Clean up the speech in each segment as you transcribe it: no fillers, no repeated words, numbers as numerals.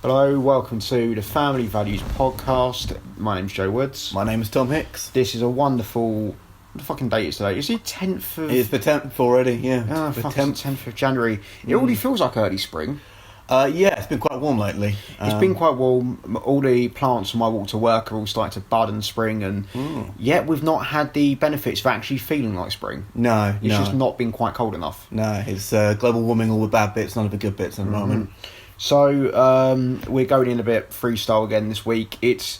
Hello, welcome to the Family Values Podcast. My name's Joe Woods. My name is Tom Hicks. This is a wonderful... What the fucking date is today? Is it 10th of... It's the 10th already, yeah. Oh, the 10th of January. It already feels like early spring. Yeah, it's been quite warm lately. It's been quite warm. All the plants on my walk to work are all starting to bud and spring, and yet we've not had the benefits of actually feeling like spring. No, It's just not been quite cold enough. No, it's global warming, all the bad bits, none of the good bits at the moment. So we're going in a bit freestyle again this week. It's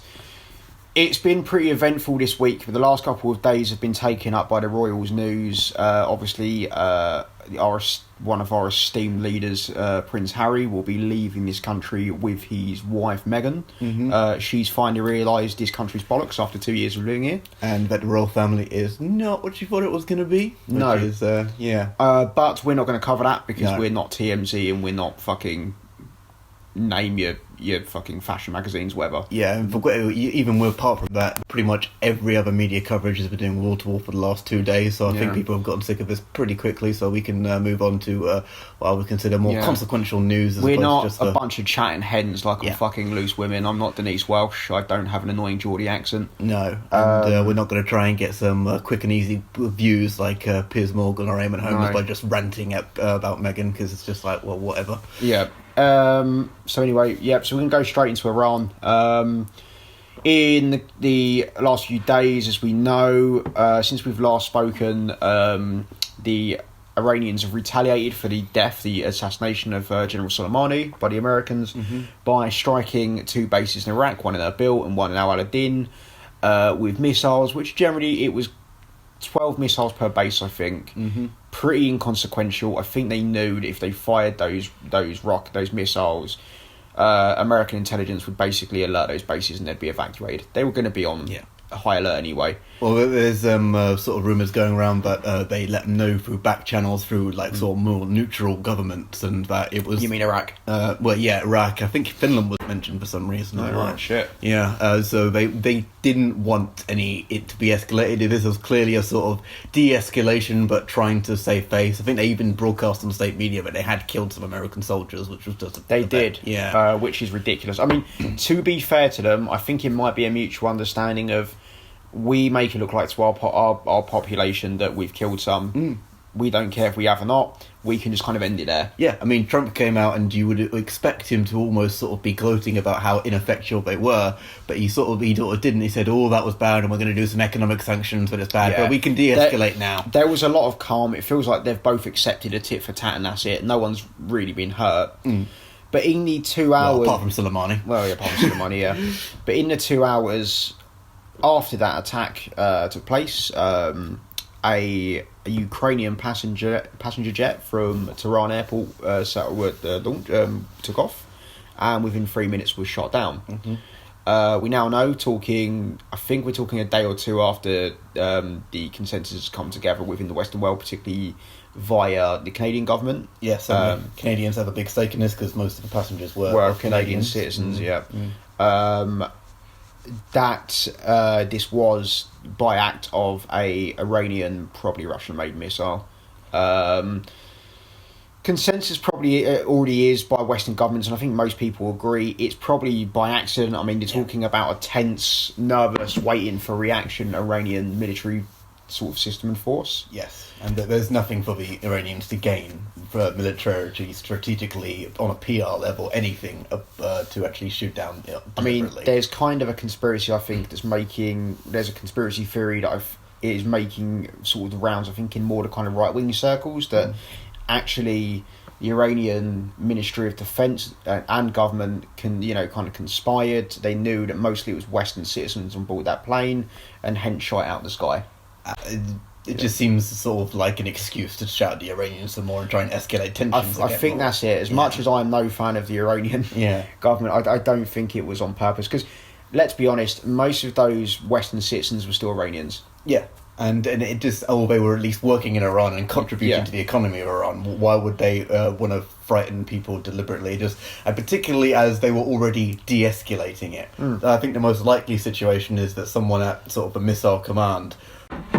been pretty eventful this week. The last couple of days have been taken up by the Royals news. Obviously, one of our esteemed leaders, Prince Harry, will be leaving this country with his wife Meghan. She's finally realised this country's bollocks after 2 years of living here. And that the royal family is not what you thought it was going to be. No. Is, But we're not going to cover that because No. we're not TMZ and we're not fucking... name your fucking fashion magazines, whatever. Yeah, and even apart from that, pretty much every other media coverage has been doing wall to wall for the last 2 days, so I think people have gotten sick of this pretty quickly, so we can move on to what I would consider more consequential news. We're not just a bunch of chatting hens like I'm fucking loose women. I'm not Denise Welsh. I don't have an annoying Geordie accent. No, and we're not going to try and get some quick and easy views like Piers Morgan or Eamon Holmes by just ranting about Meghan, because it's just like, well, whatever. Yeah. So anyway, so we can go straight into Iran. In the last few days, as we know, since we've last spoken, the Iranians have retaliated for the assassination of General Soleimani by the Americans by striking 2 bases in Iraq, one in Erbil and one in Al-Adin, with missiles, which generally it was 12 missiles per base, I think. Pretty inconsequential. I think they knew that if they fired those missiles, American intelligence would basically alert those bases and they'd be evacuated. They were going to be on a high alert anyway. Well, there's sort of rumours going around that they let them know through back channels, through like sort of more neutral governments, and that it was... You mean Iraq? Iraq. I think Finland was mentioned for some reason. Oh, right, shit. Yeah, so they didn't want it to be escalated. This was clearly a sort of de-escalation, but trying to save face. I think they even broadcast on state media that they had killed some American soldiers, which was just... They did, which is ridiculous. I mean, to be fair to them, I think it might be a mutual understanding of... We make it look like to our population that we've killed some. We don't care if we have or not. We can just kind of end it there. Yeah, I mean, Trump came out and you would expect him to almost sort of be gloating about how ineffectual they were, but he sort of didn't. He said, "Oh, that was bad, and we're going to do some economic sanctions, but it's bad, but we can de-escalate now." There was a lot of calm. It feels like they've both accepted a tit for tat, and that's it. No one's really been hurt. But in the 2 hours... Well, apart from Soleimani. Well, yeah, apart from Soleimani, yeah. But in the 2 hours... After that attack took place, a Ukrainian passenger jet from Tehran airport took off, and within 3 minutes was shot down. We now know, I think we're talking a day or two after the consensus has come together within the Western world, particularly via the Canadian government. Yes, Canadians have a big stake in this because most of the passengers were Canadian citizens, that this was by act of a Iranian, probably Russian-made missile. Consensus probably already is by Western governments, and I think most people agree it's probably by accident. I mean, they're talking about a tense, nervous, waiting for reaction Iranian military sort of system and force. Yes, and there's nothing for the Iranians to gain for militarily, strategically, on a PR level, anything to actually shoot down deliberately. I mean, there's kind of a conspiracy, I think, there's a conspiracy theory that is making sort of the rounds, I think, in more the kind of right-wing circles, that actually the Iranian Ministry of Defence and government kind of conspired. They knew that mostly it was Western citizens on board that plane, and hence shot out the sky. It just seems sort of like an excuse to shout at the Iranians some more and try and escalate tensions. I think that's it. As much as I'm no fan of the Iranian government, I don't think it was on purpose. Because, let's be honest, most of those Western citizens were still Iranians. Yeah. And it just, they were at least working in Iran and contributing to the economy of Iran. Why would they want to frighten people deliberately? And particularly as they were already de-escalating it. I think the most likely situation is that someone at sort of a missile command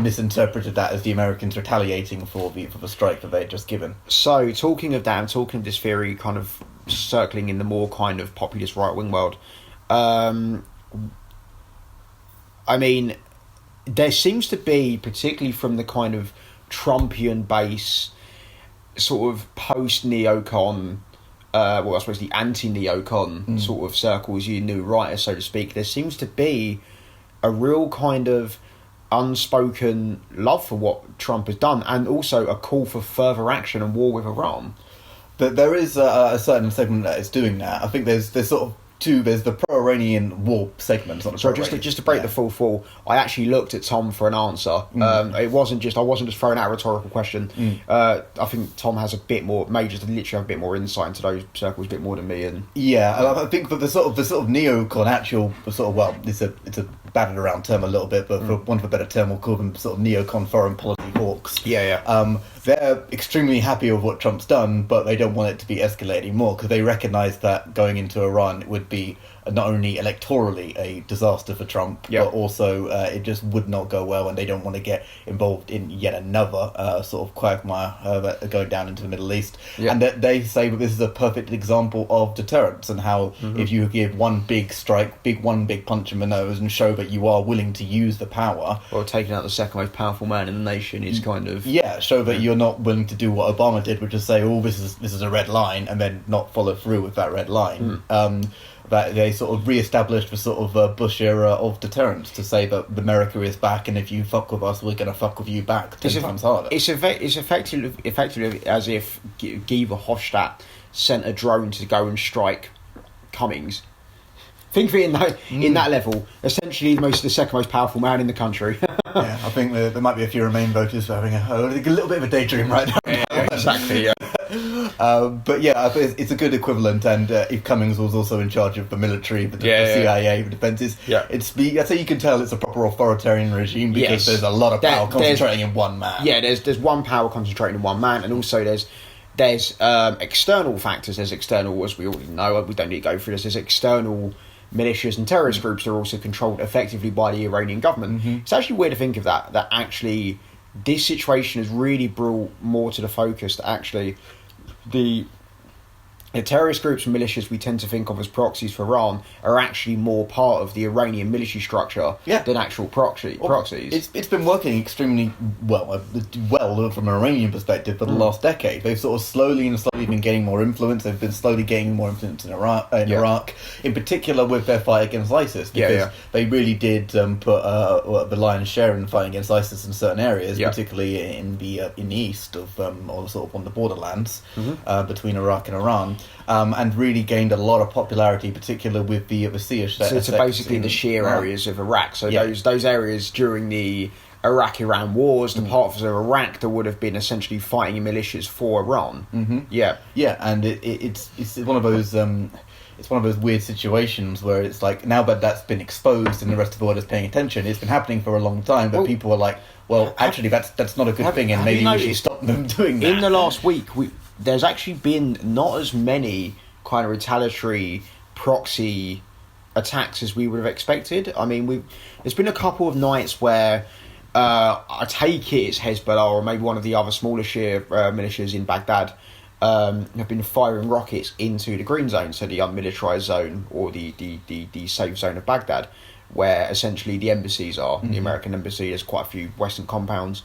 misinterpreted that as the Americans retaliating for the strike that they had just given. So, talking of that, and talking of this theory kind of circling in the more kind of populist right-wing world. I mean, there seems to be, particularly from the kind of Trumpian base, sort of post-neocon, I suppose the anti-neocon sort of circles, you new writers, so to speak, there seems to be a real kind of unspoken love for what Trump has done, and also a call for further action and war with Iran. But there is a certain segment that is doing that. I think there's sort of two. There's the pro-Iranian war segment. So just to break the full fall, I actually looked at Tom for an answer. It wasn't just I wasn't just throwing out a rhetorical question. I think Tom has a bit more, may just literally have a bit more insight into those circles, a bit more than me. And I think that the sort of neocon actual sort of, well, it's a battered around term a little bit, but for want of a better term, we'll call them sort of neocon foreign policy hawks. They're extremely happy with what Trump's done, but they don't want it to be escalating more because they recognise that going into Iran would be not only electorally a disaster for Trump, but also it just would not go well, and they don't want to get involved in yet another sort of quagmire going down into the Middle East. And that they say that this is a perfect example of deterrence, and how if you give one big strike, one big punch in the nose, and show that you are willing to use the power, or taking out the second most powerful man in the nation is kind of show that you're not willing to do what Obama did, which is say, oh, this is a red line, and then not follow through with that red line. That they sort of re-established the sort of Bush era of deterrence, to say that America is back, and if you fuck with us, we're going to fuck with you back 10 times harder. It's effectively as if Guy Verhofstadt sent a drone to go and strike Cummings. Think of it in that level. Essentially, the second most powerful man in the country. I think there might be a few Remain voters having a little bit of a daydream right now. Exactly. But I think it's a good equivalent, and if Cummings was also in charge of the military, the CIA, the defences, I'd say you can tell it's a proper authoritarian regime, because there's a lot of power concentrating in one man. There's one power concentrating in one man, and also there's external factors. There's external, as we already know, we don't need to go through this, there's external militias and terrorist groups that are also controlled effectively by the Iranian government. It's actually weird to think of that actually this situation has really brought more to the focus that actually the terrorist groups and militias we tend to think of as proxies for Iran are actually more part of the Iranian military structure than actual proxies. It's been working extremely well from an Iranian perspective for the last decade. They've sort of slowly been gaining more influence. They've been slowly gaining more influence in Iraq, in particular with their fight against ISIS, because they really did put the lion's share in the fight against ISIS in certain areas, particularly in the east of or sort of on the borderlands between Iraq and Iran. And really gained a lot of popularity, particularly with the Shia. So basically the Shia areas of Iraq. So those areas during the Iraq-Iran wars, the parts of Iraq that would have been essentially fighting militias for Iran. And it's one of those. It's one of those weird situations where it's like, now that that's been exposed and the rest of the world is paying attention, it's been happening for a long time, but people are like, well, actually that's not a good thing, and maybe we should stop them doing that. In the last week, there's actually been not as many kind of retaliatory proxy attacks as we would have expected. I mean, there's been a couple of nights where I take it's Hezbollah or maybe one of the other smaller Shia militias in Baghdad have been firing rockets into the green zone, so the unmilitarized zone or the safe zone of Baghdad, where essentially the embassies are. The American embassy, there's quite a few Western compounds.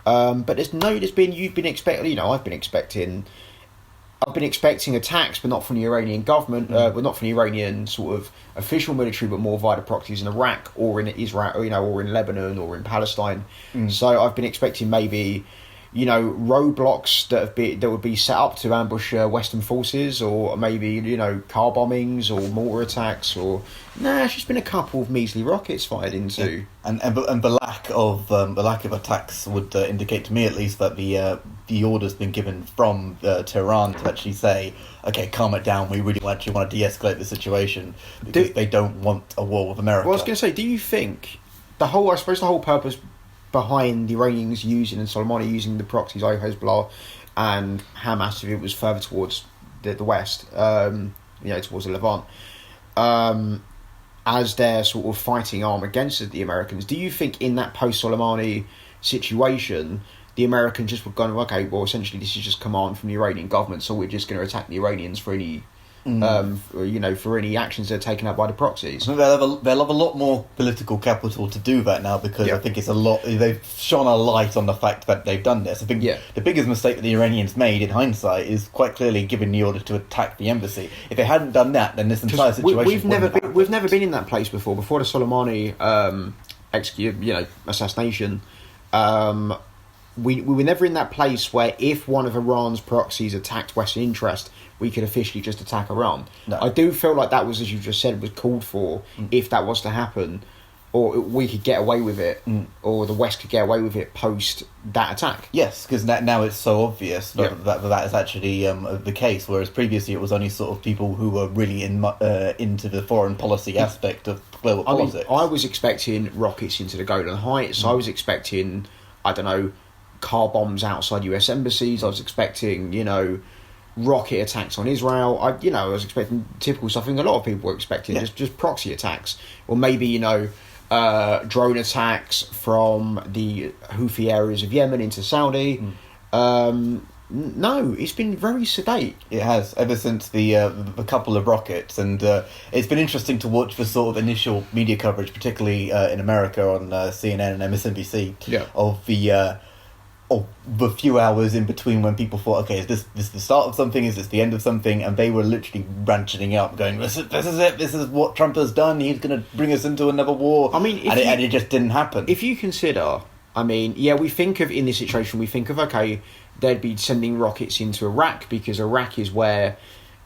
But you've been expecting, I've been expecting attacks, but not from the Iranian government, but not from the Iranian sort of official military, but more via the proxies in Iraq or in Israel, or in Lebanon or in Palestine. So I've been expecting maybe, roadblocks that would be set up to ambush Western forces, or maybe car bombings or mortar attacks, or it's just been a couple of measly rockets fired into. And the lack of attacks would indicate to me, at least, that the order's been given from Tehran to actually say, okay, calm it down. We really actually want to de-escalate the situation, because they don't want a war with America. Well, I was going to say, do you think the whole purpose behind the Iranians using and Soleimani using the proxies like Hezbollah and Hamas, if it was further towards the West, towards the Levant, as their sort of fighting arm against the Americans, do you think in that post-Soleimani situation, the Americans just were going, okay, well, essentially this is just command from the Iranian government, so we're just going to attack the Iranians for any for any actions that are taken out by the proxies. I think they'll have a lot more political capital to do that now, because I think it's a lot. They've shone a light on the fact that they've done this. I think the biggest mistake that the Iranians made in hindsight is quite clearly giving the order to attack the embassy. If they hadn't done that, then this entire situation we've never been in that place before the Soleimani assassination. We were never in that place where if one of Iran's proxies attacked Western interest, we could officially just attack Iran. No. I do feel like that was, as you just said, was called for if that was to happen, or we could get away with it, or the West could get away with it post that attack. Yes, because now it's so obvious that is actually the case, whereas previously it was only sort of people who were really into the foreign policy aspect of global politics. I was expecting rockets into the Golan Heights. I was expecting, I don't know, car bombs outside US embassies. I was expecting, rocket attacks on Israel. I was expecting typical stuff. I think a lot of people were expecting just proxy attacks, or maybe drone attacks from the Houthi areas of Yemen into Saudi. No, it's been very sedate. It has, ever since the couple of rockets, and it's been interesting to watch the sort of initial media coverage, particularly in America on CNN and MSNBC, of the few hours in between when people thought, okay, is this the start of something? Is this the end of something? And they were literally ranting up, going, this is it. This is what Trump has done. He's going to bring us into another war. I mean, and it just didn't happen. If you consider, we think of, in this situation, okay, they'd be sending rockets into Iraq, because Iraq is where,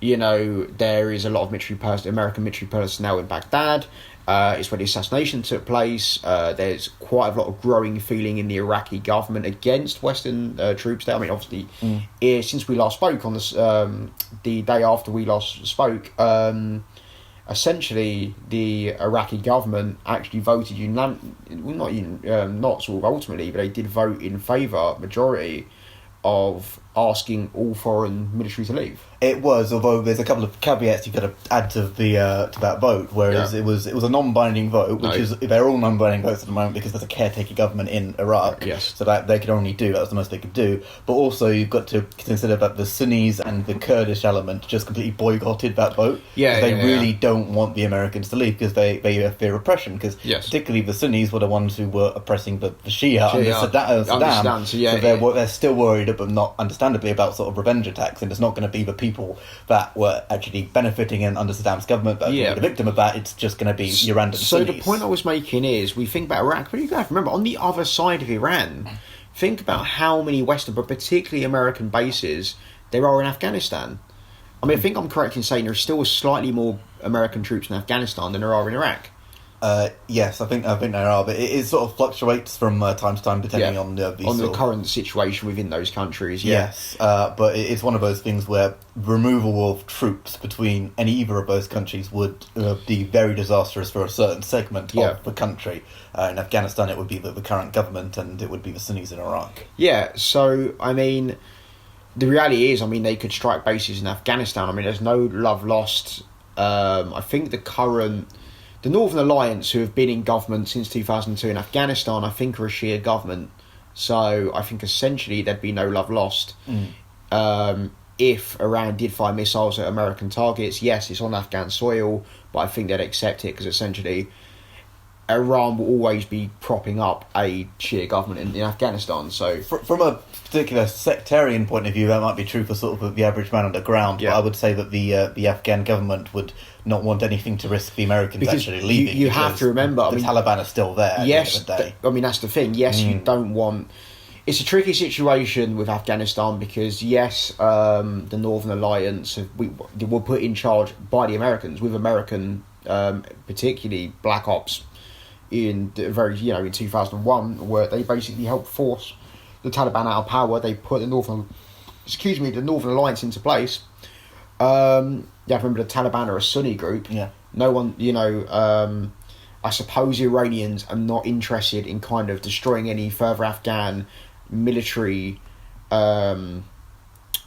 there is a lot of American military personnel in Baghdad. It's where the assassination took place. There's quite a lot of growing feeling in the Iraqi government against Western troops there. I mean, obviously, since we last spoke on this, the day after we last spoke, essentially the Iraqi government actually voted not sort of ultimately, but they did vote in favour, majority, of asking all foreign military to leave. It was, although there's a couple of caveats you've got to add to that vote, whereas it was a non-binding vote, which is, they're all non-binding votes at the moment because there's a caretaker government in Iraq, so that they could only do, that was the most they could do. But also you've got to consider that the Sunnis and the Kurdish element just completely boycotted that vote. They really don't want the Americans to leave, because they fear oppression, because particularly the Sunnis were the ones who were oppressing the Shia under Saddam. So they're still worried, but not understandably, about sort of revenge attacks, and it's not going to be the people that were actually benefiting under Saddam's government that are the victim of that. It's just going to be your random Sunnis. So the point I was making is, we think about Iraq, but you have to remember, on the other side of Iran, think about how many Western, but particularly American bases there are in Afghanistan. I mean, I think I'm correct in saying there's still slightly more American troops in Afghanistan than there are in Iraq. Yes, I think there are, but it sort of fluctuates from time to time depending on the current situation within those countries. Yes, but it's one of those things where removal of troops between either of those countries would be very disastrous for a certain segment of the country. In Afghanistan, it would be the current government, and it would be the Sunnis in Iraq. Yeah, so I mean, the reality is, they could strike bases in Afghanistan. There's no love lost. I think the Northern Alliance, who have been in government since 2002 in Afghanistan, I think are a Shia government. So I think essentially there'd be no love lost. If Iran did fire missiles at American targets, yes, it's on Afghan soil, but I think they'd accept it, because essentially Iran will always be propping up a Shia government in Afghanistan. So from a particular sectarian point of view, that might be true for sort of the average man on the ground. But I would say that the Afghan government would not want anything to risk the Americans because actually leaving. You have to remember, the Taliban are still there. Yes, at the end of the day. that's the thing. Yes, you don't want. It's a tricky situation with Afghanistan, because the Northern Alliance were put in charge by the Americans, with American, particularly Black Ops, in 2001, where they basically helped force the Taliban out of power. They put the Northern Alliance into place. You have to remember, the Taliban are a Sunni group. No one, I suppose the Iranians are not interested in kind of destroying any further Afghan military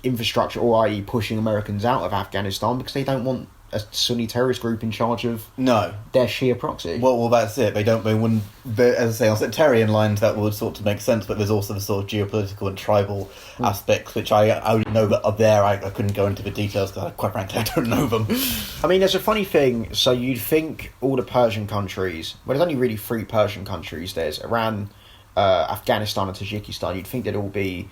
infrastructure, or i.e. pushing Americans out of Afghanistan, because they don't want a Sunni terrorist group in charge of No. their Shia proxy. Well, that's it. They wouldn't. As I say, on sectarian lines, that would sort of make sense. But there's also the sort of geopolitical and tribal aspects, which I only know that are there. I couldn't go into the details because, quite frankly, I don't know them. I mean, there's a funny thing. So you'd think all the Persian countries. Well, there's only really 3 Persian countries. There's Iran, Afghanistan, and Tajikistan. You'd think they'd all be.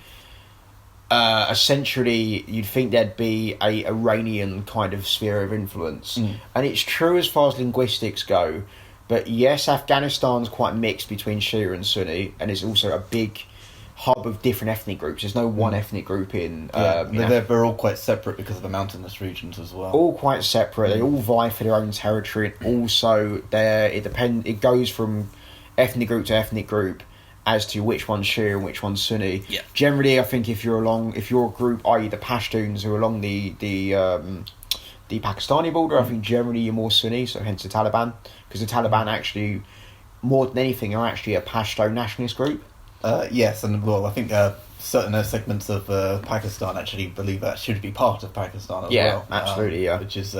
Essentially, you'd think there'd be a Iranian kind of sphere of influence, and it's true as far as linguistics go. But yes, Afghanistan's quite mixed between Shia and Sunni, and it's also a big hub of different ethnic groups. There's no one ethnic group in. They're all quite separate because of the mountainous regions as well. All quite separate. They all vie for their own territory, and also it goes from ethnic group to ethnic group as to which one's Shia and which one's Sunni. Yeah. Generally, I think if you're a group, i.e. the Pashtuns who are along the Pakistani border, I think generally you're more Sunni, so hence the Taliban, because the Taliban actually, more than anything, are actually a Pashto nationalist group. Yes, and well, I think certain segments of Pakistan actually believe that should be part of Pakistan as well. Yeah, absolutely, which is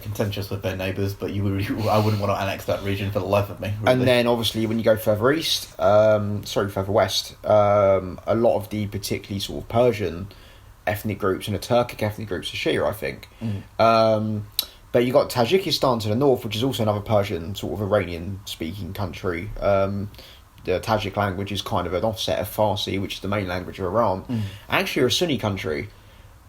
contentious with their neighbours, but I wouldn't want to annex that region for the life of me. Really. And then obviously when you go further further west, a lot of the particularly sort of Persian ethnic groups and the Turkic ethnic groups are Shia, I think. But you got Tajikistan to the north, which is also another Persian sort of Iranian-speaking country. The Tajik language is kind of an offset of Farsi, which is the main language of Iran. Actually, are a Sunni country.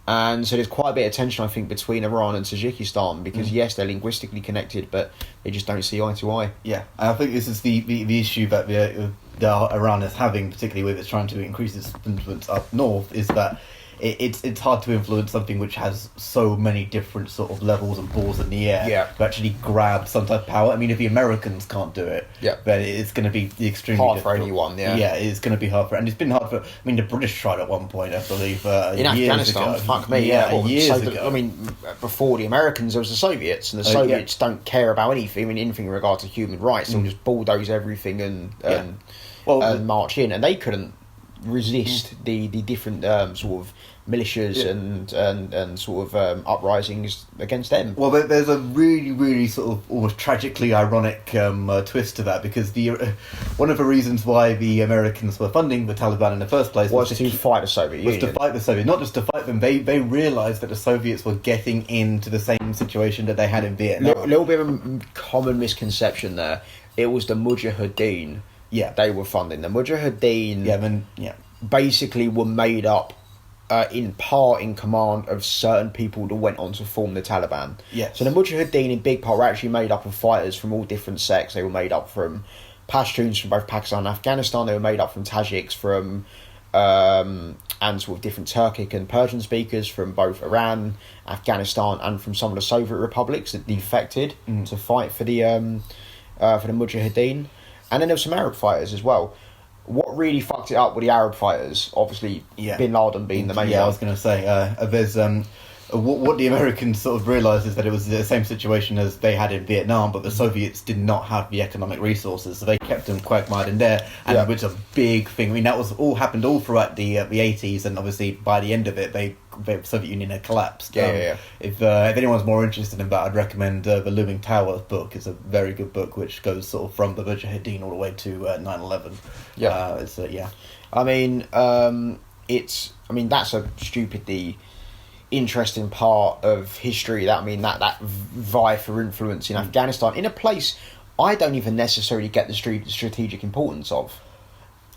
And so there's quite a bit of tension, I think, between Iran and Tajikistan because, yes, they're linguistically connected, but they just don't see eye to eye. Yeah, and I think this is the issue that Iran is having, particularly with it's trying to increase its influence up north, is that it's hard to influence something which has so many different sort of levels and balls in the air to actually grab some type of power. I mean, if the Americans can't do it, then it's going to be extremely hard difficult. For anyone. Yeah, it's going to be hard for, and it's been hard for. I mean, the British tried at one point, I believe, in Afghanistan. Fuck me, years ago. I mean, before the Americans, there was the Soviets, and the Soviets don't care about anything. I mean, anything in regard to human rights. They'll just bulldoze everything and march in, and they couldn't resist the different sort of militias and sort of uprisings against them. Well, there's a really, really sort of almost tragically ironic twist to that, because one of the reasons why the Americans were funding the Taliban in the first place was to fight the Soviet Union. Was to fight the Soviets, not just to fight them. They realised that the Soviets were getting into the same situation that they had in Vietnam. A little bit of a common misconception there. It was the Mujahideen. Yeah, they were funding the Mujahideen. Basically were made up. In part in command of certain people that went on to form the Taliban. Yes. So the Mujahideen in big part were actually made up of fighters from all different sects. They were made up from Pashtuns from both Pakistan and Afghanistan. They were made up from Tajiks from and sort of different Turkic and Persian speakers from both Iran, Afghanistan, and from some of the Soviet republics that defected to fight for the Mujahideen. And then there were some Arab fighters as well. What really fucked it up were the Arab fighters, obviously Bin Laden being the main one. I was going to say, there's what the Americans sort of realised is that it was the same situation as they had in Vietnam, but the Soviets did not have the economic resources, so they kept them quagmired in there, and it was a big thing. I mean, that was happened all throughout the 80s, and obviously by the end of it, the Soviet Union had collapsed. If anyone's more interested in that, I'd recommend the Looming Tower book. It's a very good book, which goes sort of from the Mujahideen all the way to 9/11. That's a stupidly interesting part of history. That vie for influence in Afghanistan, in a place I don't even necessarily get the strategic importance of.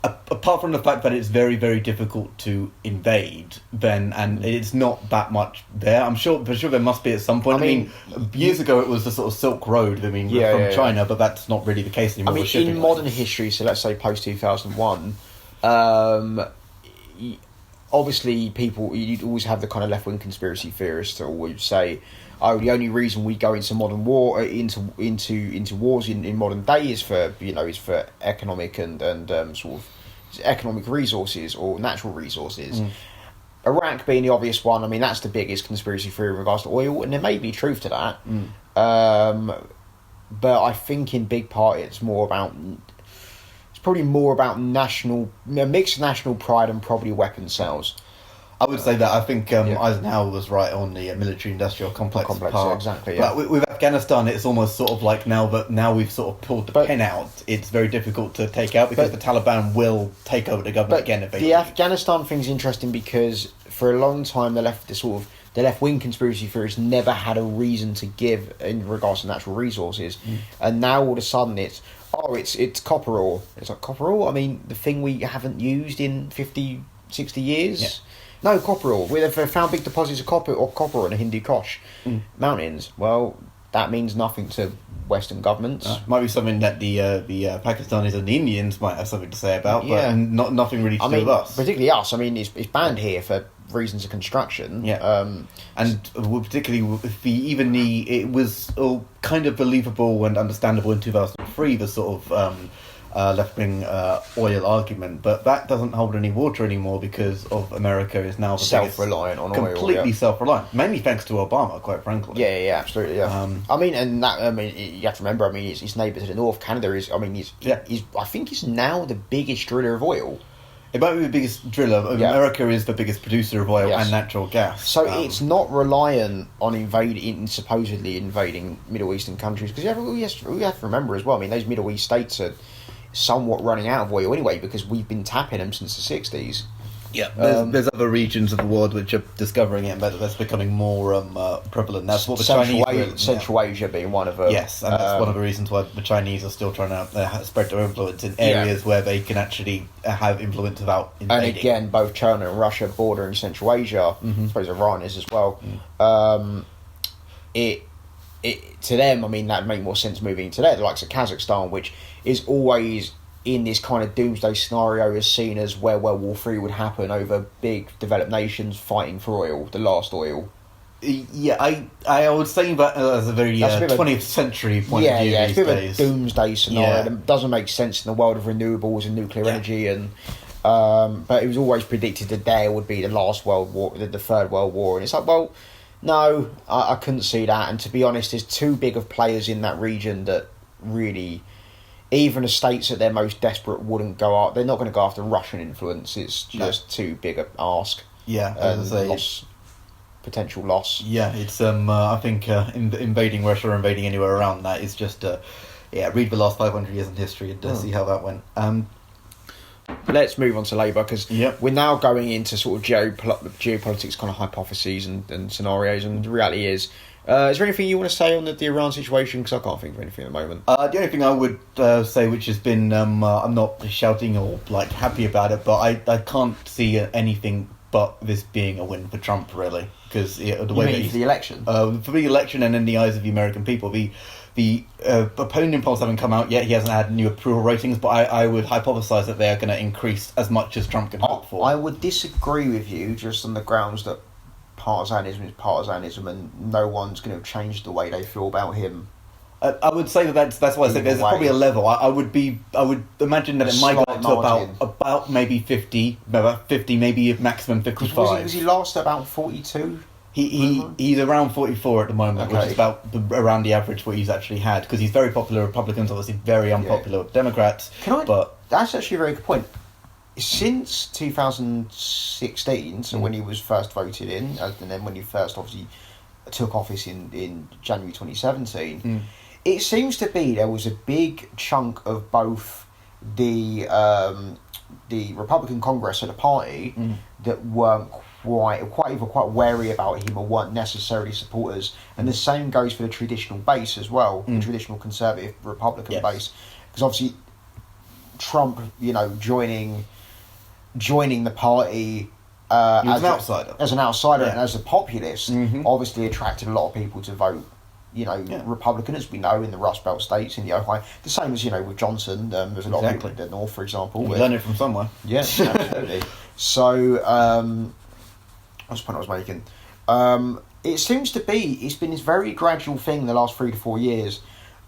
Apart from the fact that it's very, very difficult to invade, and it's not that much there. I'm sure there must be at some point. I mean years ago it was the sort of Silk Road. From China, but that's not really the case anymore. I mean, in modern history, so let's say post 2001, obviously you'd always have the kind of left-wing conspiracy theorists that always say, the only reason we go into modern war into wars in modern day is for economic and sort of economic resources or natural resources. Iraq being the obvious one. I mean, that's the biggest conspiracy theory in regards to oil, and there may be truth to that. But I think in big part it's probably more about mixed national pride and probably weapon sales. I would say that I think Eisenhower was right on the military-industrial complex part. Yeah, exactly. Yeah. But with Afghanistan, it's almost sort of like now we've sort of pulled the pin out. It's very difficult to take out because the Taliban will take over the government again. If the Afghanistan thing's interesting because for a long time the left-wing conspiracy theorists never had a reason to give in regards to natural resources, and now all of a sudden it's copper ore. It's like, copper ore? I mean, the thing we haven't used in 50, 60 years? Yeah. No, copper ore. They've found big deposits of copper in the Hindu Kush mountains. Well, that means nothing to Western governments. Might be something that the Pakistanis and the Indians might have something to say about, but nothing really to do with us. Particularly us. I mean, it's banned here for reasons of construction. Yeah. And particularly it was all kind of believable and understandable in 2003, the sort of left-wing oil argument, but that doesn't hold any water anymore because of America is now self-reliant on oil. Completely self-reliant, mainly thanks to Obama, quite frankly. Yeah, absolutely. Yeah. You have to remember. His neighbour to the north, Canada, is. I think he's now the biggest driller of oil. It might be the biggest driller. America is the biggest producer of oil and natural gas. So it's not reliant on supposedly invading Middle Eastern countries, because we have to remember as well. I mean, those Middle East states are somewhat running out of oil anyway because we've been tapping them since the 60s. Yeah, there's other regions of the world which are discovering it, but that's becoming more prevalent. That's what the Central Asia being one of them. Yes, and that's one of the reasons why the Chinese are still trying to spread their influence in areas where they can actually have influence without invading. And again, both China and Russia bordering Central Asia, I suppose Iran is as well. To them, I mean, that make more sense moving to there, the likes of Kazakhstan, which is always in this kind of doomsday scenario is seen as where World War III would happen over big developed nations fighting for oil, the last oil. Yeah, I would say that as a very 20th century point of view these days. Yeah, it's a doomsday scenario. It doesn't make sense in the world of renewables and nuclear energy, and but it was always predicted that there would be the last World War, the Third World War, and it's like, well, no, I couldn't see that, and to be honest, there's too big of players in that region that really, even the states at their most desperate wouldn't go out. They're not going to go after Russian influence. It's just too big a ask. Yeah, as I say, potential loss. Yeah, it's I think invading Russia or invading anywhere around that is just read the last 500 years in history and see how that went. Let's move on to Labour, because we're now going into sort of geopolitics kind of hypotheses and scenarios, and the reality is there anything you want to say on the Iran situation? Because I can't think of anything at the moment. The only thing I would say, which has been, I'm not shouting or like happy about it, but I can't see anything but this being a win for Trump, really, because the way for the election, for the election, and in the eyes of the American people, the opinion polls haven't come out yet. He hasn't had new approval ratings, but I would hypothesise that they are going to increase as much as Trump can hope for. I would disagree with you just on the grounds that partisanism is partisanism, and no one's going to change the way they feel about him. I would say that's why I say there's probably a level. I would imagine that it might go up to about maybe 50, maybe maximum 55. Was he last about 42? He's around 44 at the moment, which is about around the average what he's actually had, because he's very popular with Republicans, obviously very unpopular with Democrats. That's actually a very good point. Since 2016, so when he was first voted in, and then when he first obviously took office in January 2017, it seems to be there was a big chunk of both the Republican Congress and the party that weren't quite wary about him or weren't necessarily supporters, and the same goes for the traditional base as well, the traditional conservative Republican base, because obviously Trump, joining the party as an outsider and as a populist, obviously attracted a lot of people to vote Republican, as we know, in the Rust Belt states, in the Ohio. The same as, with Johnson, there's a lot of people in the North, for example. You learn it from somewhere. Yes, absolutely. So, what's the point I was making? It seems to be, it's been this very gradual thing the last 3 to 4 years,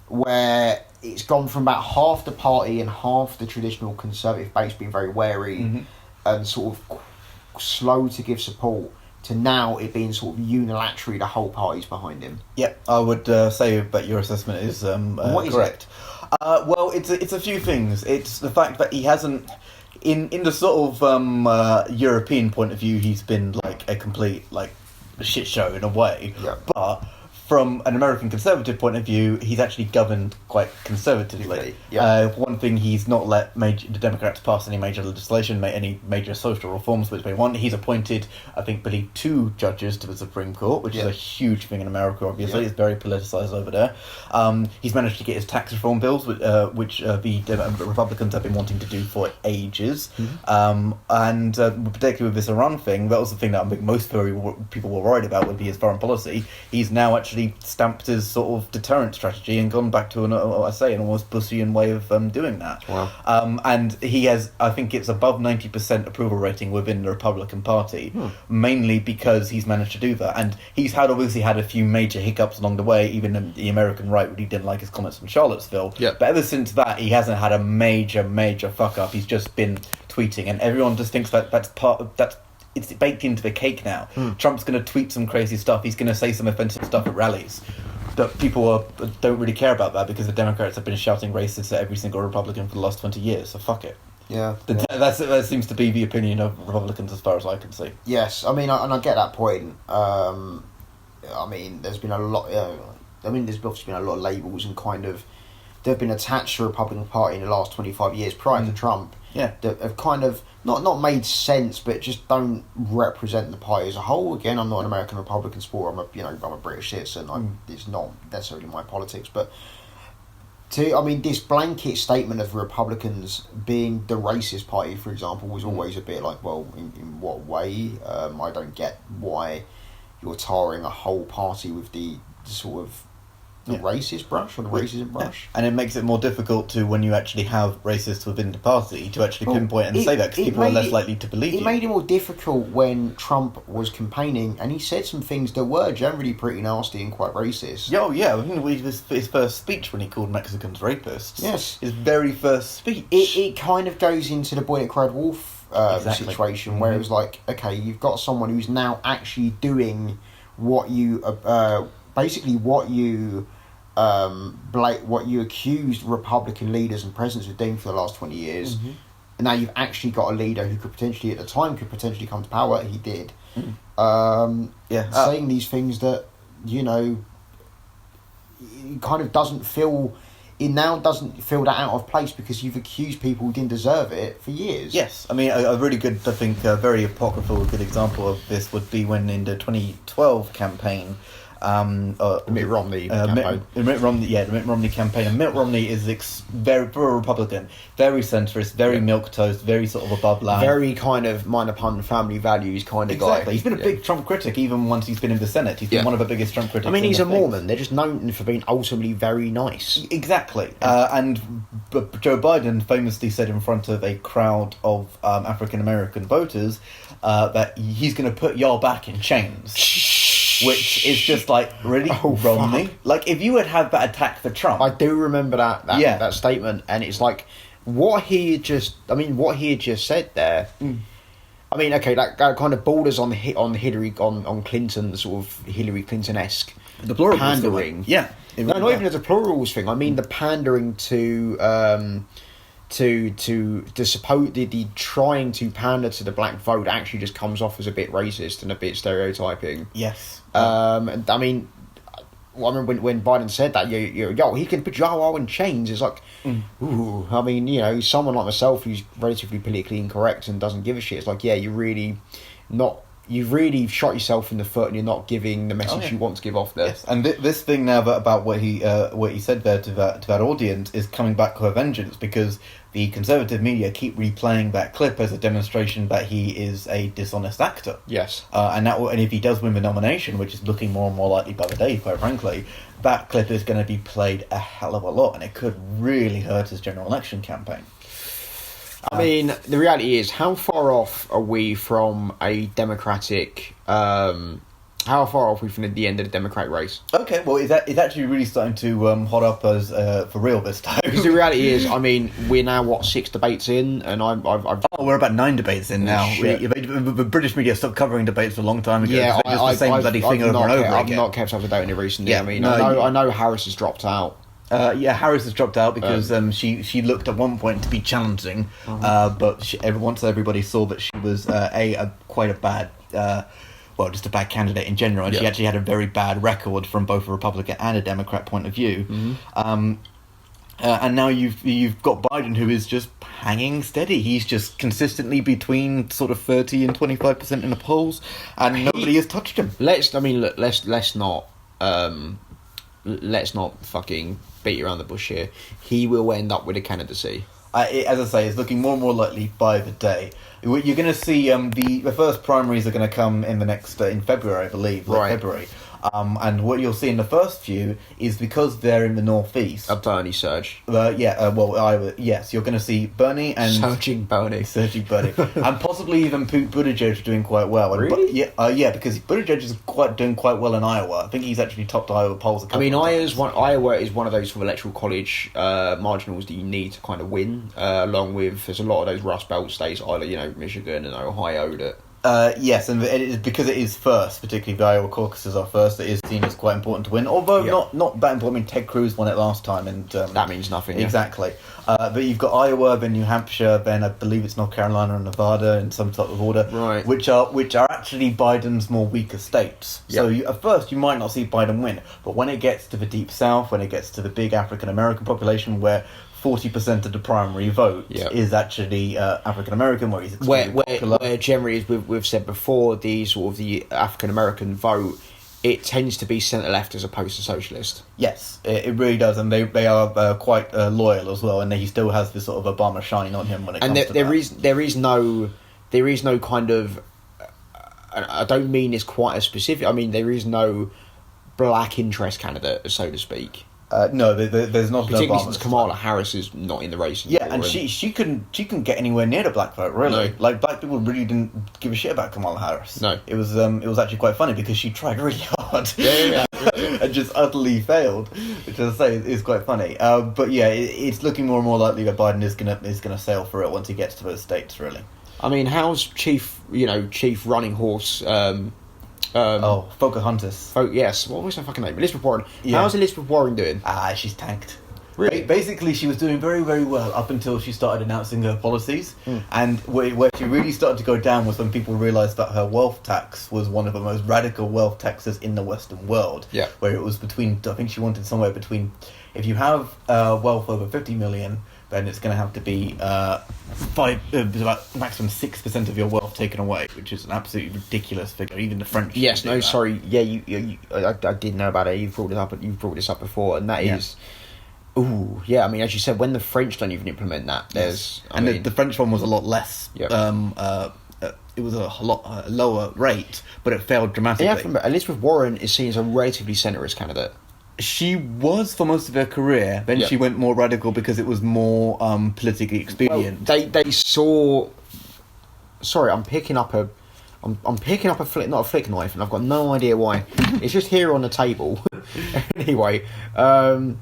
where it's gone from about half the party and half the traditional conservative base being very wary and sort of slow to give support, to now it being sort of unilaterally the whole party's behind him. Yeah, I would say that your assessment is what is correct. Well, it's a few things. It's the fact that he hasn't. in the sort of European point of view, he's been like a complete like shit show in a way. Yeah. But from an American conservative point of view, he's actually governed quite conservatively. Yeah. One thing, he's not let the Democrats pass any major legislation, make any major social reforms which they want. He's appointed, I think, 2 judges to the Supreme Court, which is a huge thing in America, obviously. It's very politicised over there. He's managed to get his tax reform bills, which the Republicans have been wanting to do for ages. And particularly with this Iran thing, that was the thing that I think most people were worried about would be his foreign policy. He's now actually stamped his sort of deterrent strategy and gone back to an almost Bushian way of doing that. Wow. And he has, I think it's above 90% approval rating within the Republican Party, mainly because he's managed to do that. And he's obviously had a few major hiccups along the way, even in the American right, really didn't like his comments on Charlottesville. Yeah. But ever since that, he hasn't had a major fuck up. He's just been tweeting, and everyone just thinks it's baked into the cake now. Trump's going to tweet some crazy stuff. He's going to say some offensive stuff at rallies. But people don't really care about that because the Democrats have been shouting racist at every single Republican for the last 20 years. So fuck it. Yeah. That seems to be the opinion of Republicans as far as I can see. Yes, I mean, and I get that point. I mean, there's been a lot. There's obviously been a lot of labels and kind of they've been attached to the Republican Party in the last 25 years prior to Trump. Yeah. That have kind of not made sense, but just don't represent the party as a whole. Again, I'm not an American Republican supporter. I'm a British citizen. It's not necessarily my politics, but this blanket statement of Republicans being the racist party, for example, was always a bit like, well, in what way? I don't get why you're tarring a whole party with the sort of the racist brush or the racism brush. And it makes it more difficult to, when you actually have racists within the party, to actually pinpoint and say that, because people are less likely to believe you. It made it more difficult when Trump was campaigning and he said some things that were generally pretty nasty and quite racist. Oh yeah, I think his first speech when he called Mexicans rapists. Yes. His very first speech. It kind of goes into the boy that cried wolf situation, where it was like, okay, you've got someone who's now actually doing what you... basically what you accused Republican leaders and presidents of doing for the last 20 years, and now you've actually got a leader who could potentially come to power. He did. Saying these things that, it kind of doesn't feel that out of place because you've accused people who didn't deserve it for years. Yes, I mean, a really good, I think, very apocryphal good example of this would be when in the 2012 campaign, Mitt Romney campaign. The Mitt Romney campaign. And Mitt Romney is very for a Republican, very centrist, very milquetoast, very sort of above line, very kind of mind upon family values kind of guy. Exactly. He's been a big Trump critic even once he's been in the Senate. He's been one of the biggest Trump critics. I mean, he's a Mormon. They're just known for being ultimately very nice. Exactly. And Joe Biden famously said in front of a crowd of African American voters that he's going to put y'all back in chains. Which is just like, really? Romney? Fuck. Like, if you had that attack for Trump... I do remember that statement, and it's like, what he had just said there... I mean, okay, that kind of borders on Clinton, sort of Hillary Clinton-esque pandering. Yeah. No, not even the deplorable's thing. I mean, the pandering to suppose the trying to pander to the black vote actually just comes off as a bit racist and a bit stereotyping. Yes. And I mean, when Biden said that, he can put y'all in chains. It's like, ooh. I mean, someone like myself who's relatively politically incorrect and doesn't give a shit. It's like, yeah, you've really shot yourself in the foot, and you're not giving the message you want to give off there. Yes. And this thing now about what he said there to that audience is coming back with a vengeance, because the conservative media keep replaying that clip as a demonstration that he is a dishonest actor. Yes. And if he does win the nomination, which is looking more and more likely by the day, quite frankly, that clip is going to be played a hell of a lot, and it could really hurt his general election campaign. I mean, the reality is, how far off are we from a democratic... how far off are we from the end of the Democratic race? Okay, well, it's actually really starting to hot up as for real this time. Because the reality is, I mean, we're now, 6 debates in, and I've we're about 9 debates in now. The British media stopped covering debates for a long time ago. Yeah, it's the same bloody thing over and over again. I've not kept up to date on it recently. Yeah, I mean, I know Harris has dropped out. Yeah, Harris has dropped out because she looked at one point to be challenging, but once everybody saw that she was quite a bad, just a bad candidate in general, and she actually had a very bad record from both a Republican and a Democrat point of view. And now you've got Biden, who is just hanging steady. He's just consistently between sort of 30 and 25% in the polls, and nobody has touched him. Let's not fucking beat around the bush here. He will end up with a candidacy. As I say, it's looking more and more likely by the day. You're going to see the first primaries are going to come in the next in February, I believe, February. And what you'll see in the first few is because they're in the northeast. A Bernie surge. Yes, you're going to see Bernie and surging Bernie, and possibly even Buttigieg doing quite well. And, really? Because Buttigieg is doing quite well in Iowa. I think he's actually topped Iowa polls. Iowa is one of those sort of electoral college marginals that you need to kind of win. Along with there's a lot of those Rust Belt states, either Michigan and Ohio that. Yes, and because it is first, particularly the Iowa caucuses are first, it is seen as quite important to win. Although not that important. I mean, Ted Cruz won it last time, and that means nothing. Exactly. But you've got Iowa, then New Hampshire, then I believe it's North Carolina and Nevada in some sort of order, right? Which are actually Biden's more weaker states. Yep. So at first you might not see Biden win, but when it gets to the deep South, when it gets to the big African American population, where 40% of the primary vote is actually African American, where he's extremely popular. Where generally, as we've said before, the African American vote, it tends to be centre left as opposed to socialist. Yes, it really does, and they are quite loyal as well, and he still has this sort of Obama shine on him when it comes to that. There is no kind of. I don't mean it's quite as specific. I mean there is no black interest candidate, so to speak. No, there's not. Particularly since Kamala Harris is not in the race anymore. Yeah, and she couldn't get anywhere near the black vote, really. No. Like, black people really didn't give a shit about Kamala Harris. No. It was actually quite funny because she tried really hard. Yeah. And just utterly failed, which, as I say, is quite funny. But yeah, it's looking more and more likely that Biden is gonna sail for it once he gets to those states, really. I mean, how's chief running horse... Pocahontas. Yes, what was her fucking name? Elizabeth Warren. Yeah. How's Elizabeth Warren doing? She's tanked. Really? Basically, she was doing very, very well up until she started announcing her policies. And where she really started to go down was when people realised that her wealth tax was one of the most radical wealth taxes in the Western world. Yeah. Where it was I think she wanted somewhere between, if you have wealth over 50 million, then it's going to have to be about maximum 6% of your wealth taken away, which is an absolutely ridiculous figure. Even the French. Yes. No. Sorry. Yeah. I did know about it. You've brought this up before, and that is. Ooh. Yeah. I mean, as you said, when the French don't even implement that, the French one was a lot less. Yep. It was a lot lower rate, but it failed dramatically. Yeah. Elizabeth Warren is seen as a relatively centrist candidate. She was for most of her career. Then she went more radical because it was more politically expedient. Well, they saw. Sorry, I'm picking up a flick, not a flick knife, and I've got no idea why. It's just here on the table. Anyway, I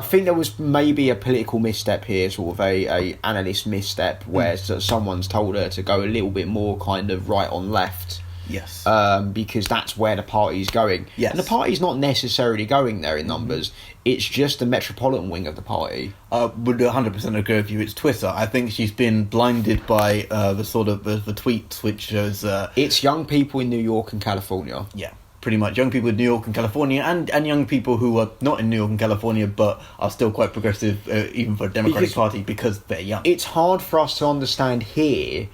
think there was maybe a political misstep here, sort of a analyst misstep, where someone's told her to go a little bit more kind of right on left. Yes. Because that's where the party's going. Yes. And the party's not necessarily going there in numbers. It's just the metropolitan wing of the party. Would 100% agree with you. It's Twitter. I think she's been blinded by the tweets, which shows... it's young people in New York and California. Yeah, pretty much. Young people in New York and California, and young people who are not in New York and California, but are still quite progressive, even for the Democratic Party, because they're young. It's hard for us to understand here...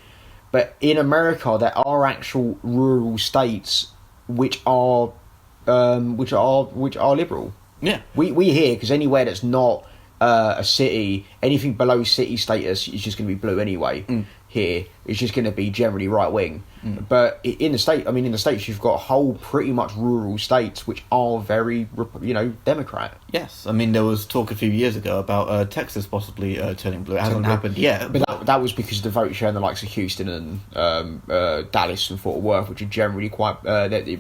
But in America, there are actual rural states which are liberal. Yeah, we hear because anywhere that's not a city, anything below city status is just going to be blue anyway. Here, it's just going to be generally right wing. But in the States, you've got whole pretty much rural states which are very, Democrat. Yes, I mean there was talk a few years ago about Texas possibly turning blue. It hasn't happened yet. But that was because of the vote share in the likes of Houston and Dallas and Fort Worth, which are generally quite the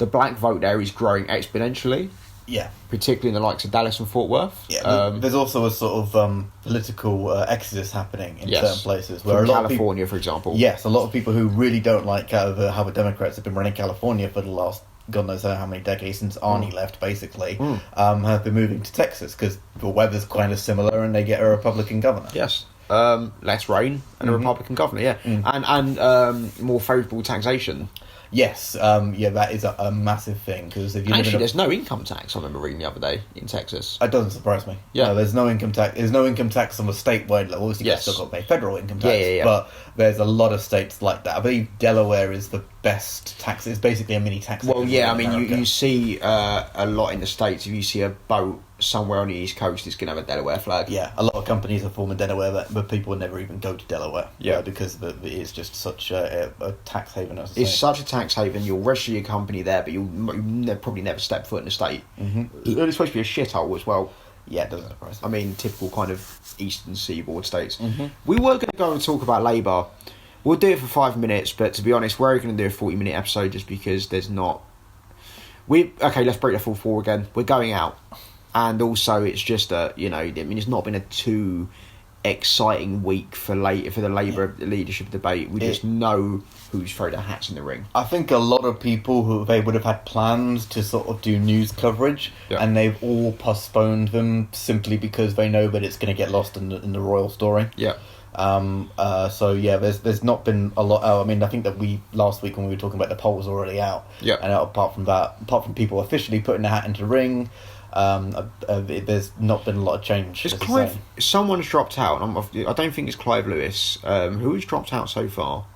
black vote there is growing exponentially. Yeah. Particularly in the likes of Dallas and Fort Worth. Yeah, there's also a sort of political exodus happening in certain places. Where from California, for example. Yes, a lot of people who really don't like how the Democrats have been running California for the last God knows how many decades since Arnie left, basically, have been moving to Texas because the weather's kind of similar and they get a Republican governor. Yes. Less rain and a Republican governor, yeah. And more favourable taxation. Yes, that is a massive thing because if you there's no income tax. I remember reading the other day in Texas. It doesn't surprise me. Yeah, no, there's no income tax. There's no income tax on a statewide level. Obviously, you've still got to pay federal income tax. But there's a lot of states like that. I believe Delaware is the best tax. It's basically a mini tax. Well, yeah, I mean, you see a lot in the States. If you see a boat somewhere on the East Coast, it's going to have a Delaware flag. Yeah, a lot of companies are forming Delaware, but people would never even go to Delaware. Yeah, because it is just such a tax haven. It's such a tax haven. You'll register your company there, but you'll probably never step foot in the state. It's supposed to be a shithole as well. Yeah, it doesn't surprise me. I mean, typical kind of Eastern Seaboard states. We were going to go and talk about Labour. We'll do it for 5 minutes, but to be honest, we're going to do a 40-minute episode just because there's not... Okay, let's break the 4-4 again. We're going out. And also, it's just it's not been a too exciting week for the Labour leadership debate. We just know who's thrown their hats in the ring. I think a lot of people they would have had plans to sort of do news coverage, and they've all postponed them simply because they know that it's going to get lost in the royal story. Yeah. There's not been a lot. I mean, I think that last week when we were talking about the polls already out. Yeah. And apart from people officially putting their hat into the ring. There's not been a lot of change. Someone's dropped out. I don't think it's Clive Lewis. Who's dropped out so far?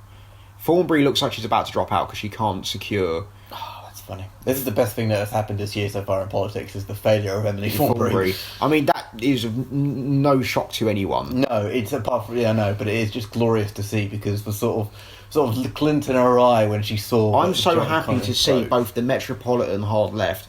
Thornbury looks like she's about to drop out because she can't secure. Oh, that's funny. This is the best thing that has happened this year so far in politics: is the failure of Emily Thornbury. I mean, that is no shock to anyone. No, it's apart from but it is just glorious to see because the sort of glint in her eye when she saw. I'm so happy to see both the Metropolitan hard left.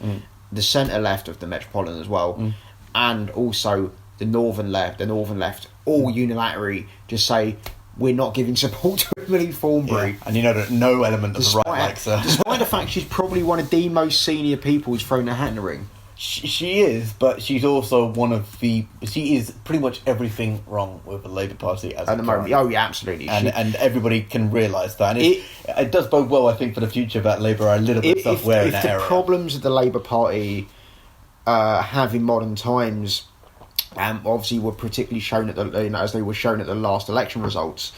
The centre left of the Metropolitan as well, and also the northern left, all unilaterally just say we're not giving support to Emily Thornbury. Yeah. And you know that no element of the right likes her. Despite the fact she's probably one of the most senior people who's thrown their hat in the ring. She is, but she's also she is pretty much everything wrong with the Labour Party at the moment. Oh yeah, absolutely. And everybody can realise that. And it does bode well, I think, for the future that Labour are a little bit self-aware in that area. If the problems of the Labour Party have in modern times, obviously were particularly shown as they were shown at the last election results,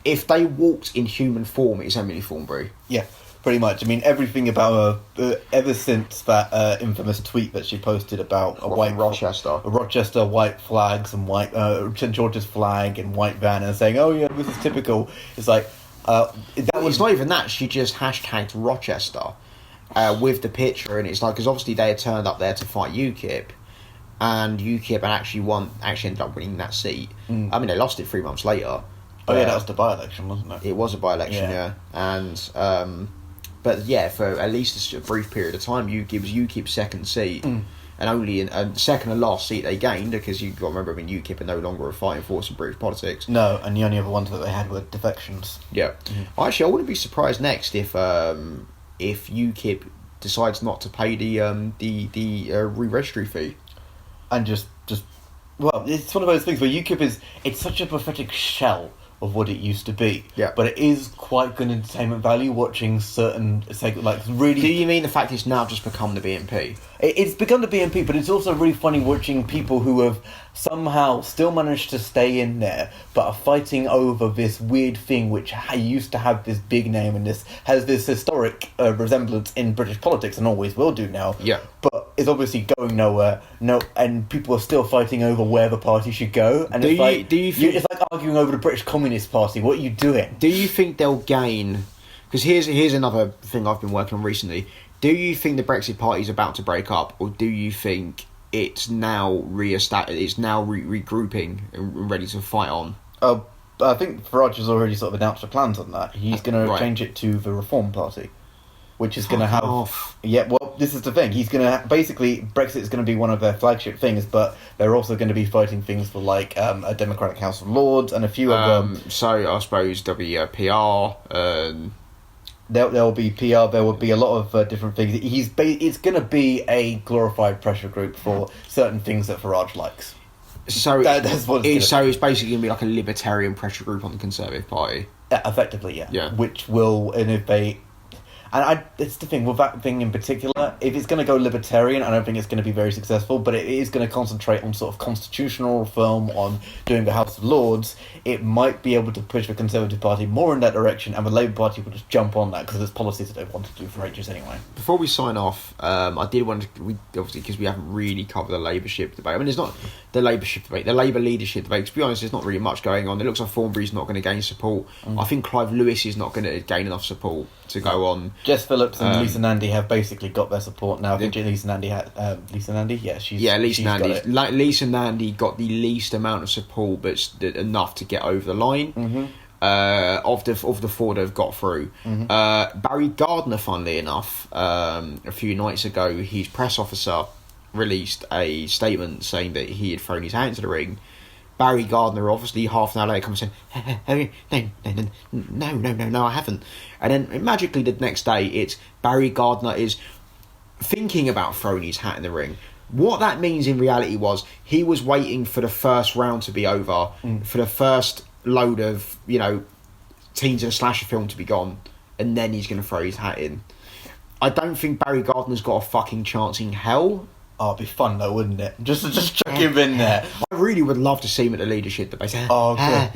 if they walked in human form, it's Emily Thornbury. Yeah. Pretty much. I mean, everything about her, ever since that infamous tweet that she posted about a white Rochester white flags and white St George's flag and white van, and saying, "Oh yeah, this is typical." It's like it's not even that. She just hashtagged Rochester with the picture, and it's like because obviously they had turned up there to fight UKIP, and UKIP actually ended up winning that seat. I mean, they lost it 3 months later. Oh yeah, that was the by-election, wasn't it? It was a by-election, yeah. And but yeah, for at least a brief period of time, UKIP's second seat, and only a second and last seat they gained because you've got to remember, I mean, UKIP are no longer a fighting force in British politics. No, and the only other ones that they had were defections. Yeah, actually, I wouldn't be surprised next if UKIP decides not to pay the re-registry fee, and just well, it's one of those things where UKIP it's such a pathetic shell of what it used to be. Yeah. But it is quite good entertainment value watching certain, like, really... Do you mean the fact it's now just become the BNP? It's become the BNP, but it's also really funny watching people who have somehow still managed to stay in there, but are fighting over this weird thing which used to have this big name and this has this historic resemblance in British politics and always will do now. Yeah. But it's obviously going nowhere. No, and people are still fighting over where the party should go. And it's like arguing over the British Communist Party. What are you doing? Do you think they'll gain? Because here's another thing I've been working on recently. Do you think the Brexit Party is about to break up, or do you think it's now regrouping and ready to fight on? I think Farage has already sort of announced the plans on that. He's going to change it to the Reform Party, which is going to have... Yeah, well, this is the thing. He's going to... Basically, Brexit is going to be one of their flagship things, but they're also going to be fighting things for, like, a Democratic House of Lords and a few of them. So, I suppose there'll be PR... There will be PR. There will be a lot of different things. It's going to be a glorified pressure group for certain things that Farage likes. So that's what it's basically going to be like a libertarian pressure group on the Conservative Party. Effectively, yeah. Yeah. Which will, and if they, And it's the thing with that thing in particular. If it's going to go libertarian, I don't think it's going to be very successful. But it is going to concentrate on sort of constitutional reform, on doing the House of Lords. It might be able to push the Conservative Party more in that direction, and the Labour Party will just jump on that because there's policies that they've wanted to do for ages anyway. Before we sign off, I did want to, obviously, because we haven't really covered the Labourship debate. I mean, it's not the Labourship debate, the Labour leadership debate. To be honest, there's not really much going on. It looks like Thornbury's not going to gain support. I think Clive Lewis is not going to gain enough support to go on. Jess Phillips and Lisa Nandy have basically got their support now. I think Lisa Nandy had Lisa Nandy, yeah, Lisa Nandy. Lisa Nandy got the least amount of support, but enough to get over the line. Mm-hmm. Of the four that have got through. Barry Gardner, funnily enough, a few nights ago, his press officer released a statement saying that he had thrown his hat into the ring. Barry Gardner, obviously, half an hour later, comes and said, no, I haven't. And then magically the next day, it's Barry Gardner is thinking about throwing his hat in the ring. What that means in reality was he was waiting for the first round to be over, for the first load of, teens in a slasher film to be gone, and then he's going to throw his hat in. I don't think Barry Gardner's got a fucking chance in hell. Oh, it'd be fun though, wouldn't it? Just chuck him in there. I really would love to see him at the leadership debate. Oh, good.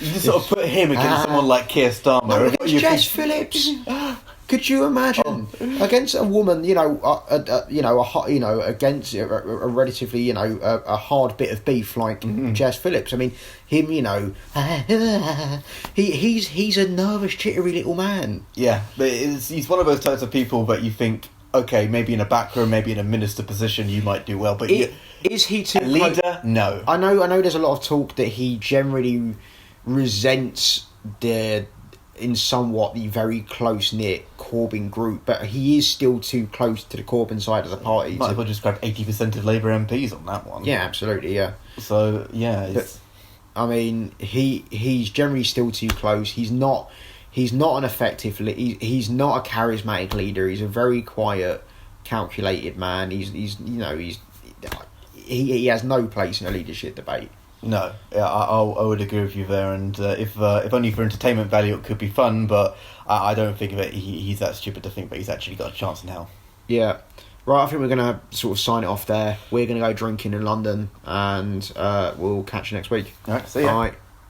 You just sort of put him against someone like Keir Starmer. No, against Jess Phillips. Could you imagine against a woman, against a relatively, a hard bit of beef like Jess Phillips? I mean, him, he's a nervous, chittery little man. Yeah, but he's one of those types of people that you think, okay, maybe in a back row, maybe in a minister position, you might do well. But is he too a leader? No. I know. There's a lot of talk that he generally resents in somewhat the very close-knit Corbyn group, but he is still too close to the Corbyn side of the party. Might as well just grab 80% of Labour MPs on that one. Yeah, absolutely, yeah. So, yeah. I mean, he's generally still too close. He's not an effective... He's not a charismatic leader. He's a very quiet, calculated man. He has no place in a leadership debate. No, yeah, I would agree with you there, and if only for entertainment value it could be fun, but I don't think that he's that stupid to think that he's actually got a chance in hell. Yeah. Right, I think we're going to sort of sign it off there. We're going to go drinking in London, and we'll catch you next week. All right, see ya. All right.